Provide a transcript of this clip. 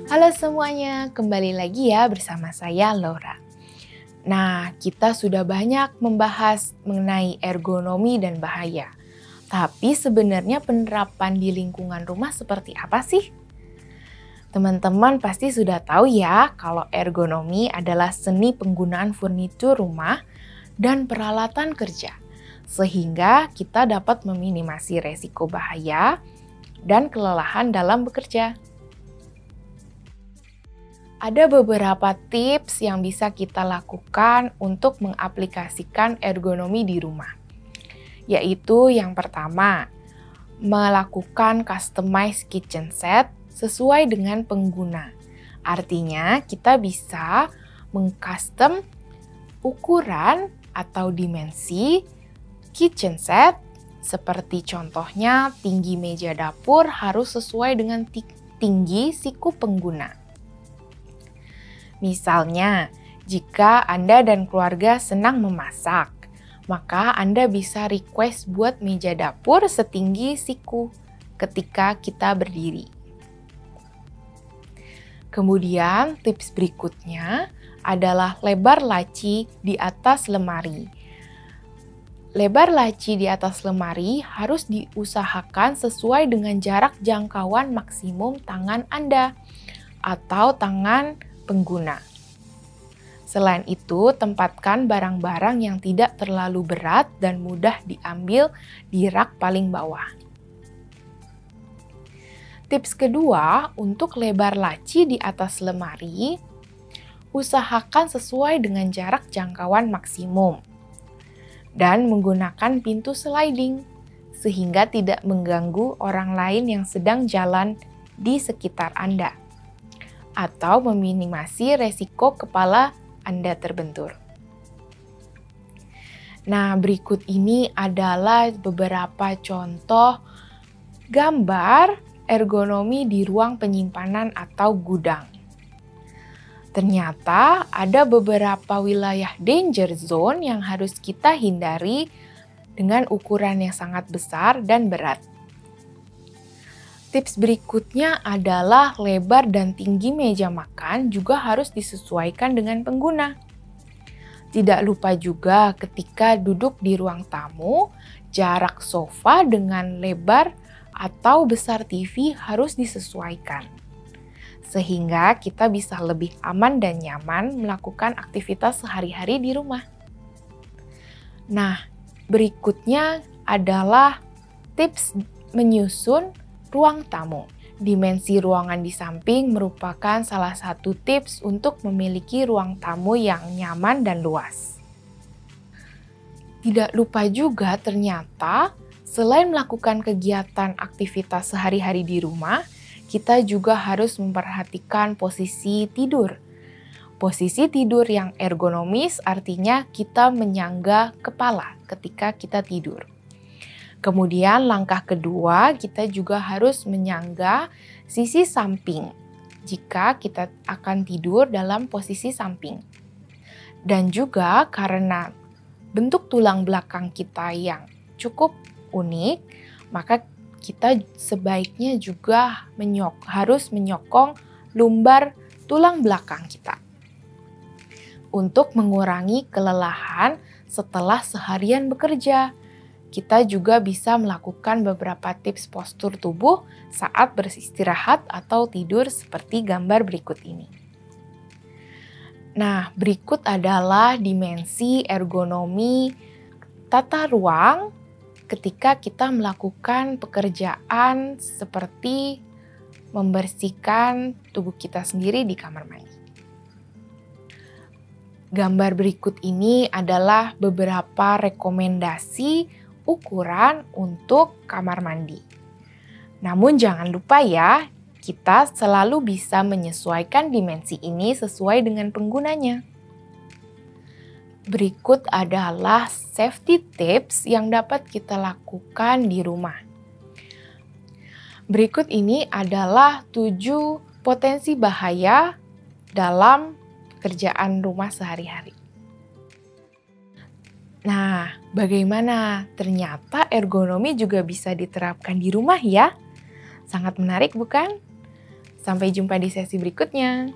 Halo semuanya, kembali lagi ya bersama saya Laura. Nah, kita sudah banyak membahas mengenai ergonomi dan bahaya. Tapi sebenarnya penerapan di lingkungan rumah seperti apa sih? Teman-teman pasti sudah tahu ya kalau ergonomi adalah seni penggunaan furnitur rumah dan peralatan kerja. Sehingga kita dapat meminimasi resiko bahaya dan kelelahan dalam bekerja. Ada beberapa tips yang bisa kita lakukan untuk mengaplikasikan ergonomi di rumah. Yaitu yang pertama, melakukan customized kitchen set sesuai dengan pengguna. Artinya kita bisa mengcustom ukuran atau dimensi kitchen set seperti contohnya tinggi meja dapur harus sesuai dengan tinggi siku pengguna. Misalnya, jika Anda dan keluarga senang memasak, maka Anda bisa request buat meja dapur setinggi siku ketika kita berdiri. Kemudian, tips berikutnya adalah lebar laci di atas lemari. Lebar laci di atas lemari harus diusahakan sesuai dengan jarak jangkauan maksimum tangan Anda atau tangan pengguna. Selain itu, tempatkan barang-barang yang tidak terlalu berat dan mudah diambil di rak paling bawah. Tips kedua, untuk lebar laci di atas lemari, usahakan sesuai dengan jarak jangkauan maksimum dan menggunakan pintu sliding sehingga tidak mengganggu orang lain yang sedang jalan di sekitar Anda atau meminimasi resiko kepala Anda terbentur. Nah, berikut ini adalah beberapa contoh gambar ergonomi di ruang penyimpanan atau gudang. Ternyata ada beberapa wilayah danger zone yang harus kita hindari dengan ukuran yang sangat besar dan berat. Tips berikutnya adalah lebar dan tinggi meja makan juga harus disesuaikan dengan pengguna. Tidak lupa juga ketika duduk di ruang tamu, jarak sofa dengan lebar atau besar TV harus disesuaikan. Sehingga kita bisa lebih aman dan nyaman melakukan aktivitas sehari-hari di rumah. Nah, berikutnya adalah tips menyusun ruang tamu. Dimensi ruangan di samping merupakan salah satu tips untuk memiliki ruang tamu yang nyaman dan luas. Tidak lupa juga ternyata selain melakukan kegiatan aktivitas sehari-hari di rumah, kita juga harus memperhatikan posisi tidur. Posisi tidur yang ergonomis artinya kita menyangga kepala ketika kita tidur. Kemudian langkah kedua, kita juga harus menyangga sisi samping jika kita akan tidur dalam posisi samping. Dan juga karena bentuk tulang belakang kita yang cukup unik, maka kita sebaiknya juga harus menyokong lumbar tulang belakang kita untuk mengurangi kelelahan setelah seharian bekerja. Kita juga bisa melakukan beberapa tips postur tubuh saat beristirahat atau tidur seperti gambar berikut ini. Nah, berikut adalah dimensi ergonomi tata ruang ketika kita melakukan pekerjaan seperti membersihkan tubuh kita sendiri di kamar mandi. Gambar berikut ini adalah beberapa rekomendasi ukuran untuk kamar mandi. Namun jangan lupa ya, kita selalu bisa menyesuaikan dimensi ini sesuai dengan penggunanya. Berikut adalah safety tips yang dapat kita lakukan di rumah. Berikut ini adalah 7 potensi bahaya dalam pekerjaan rumah sehari-hari. Nah, bagaimana? Ternyata ergonomi juga bisa diterapkan di rumah ya. Sangat menarik bukan? Sampai jumpa di sesi berikutnya.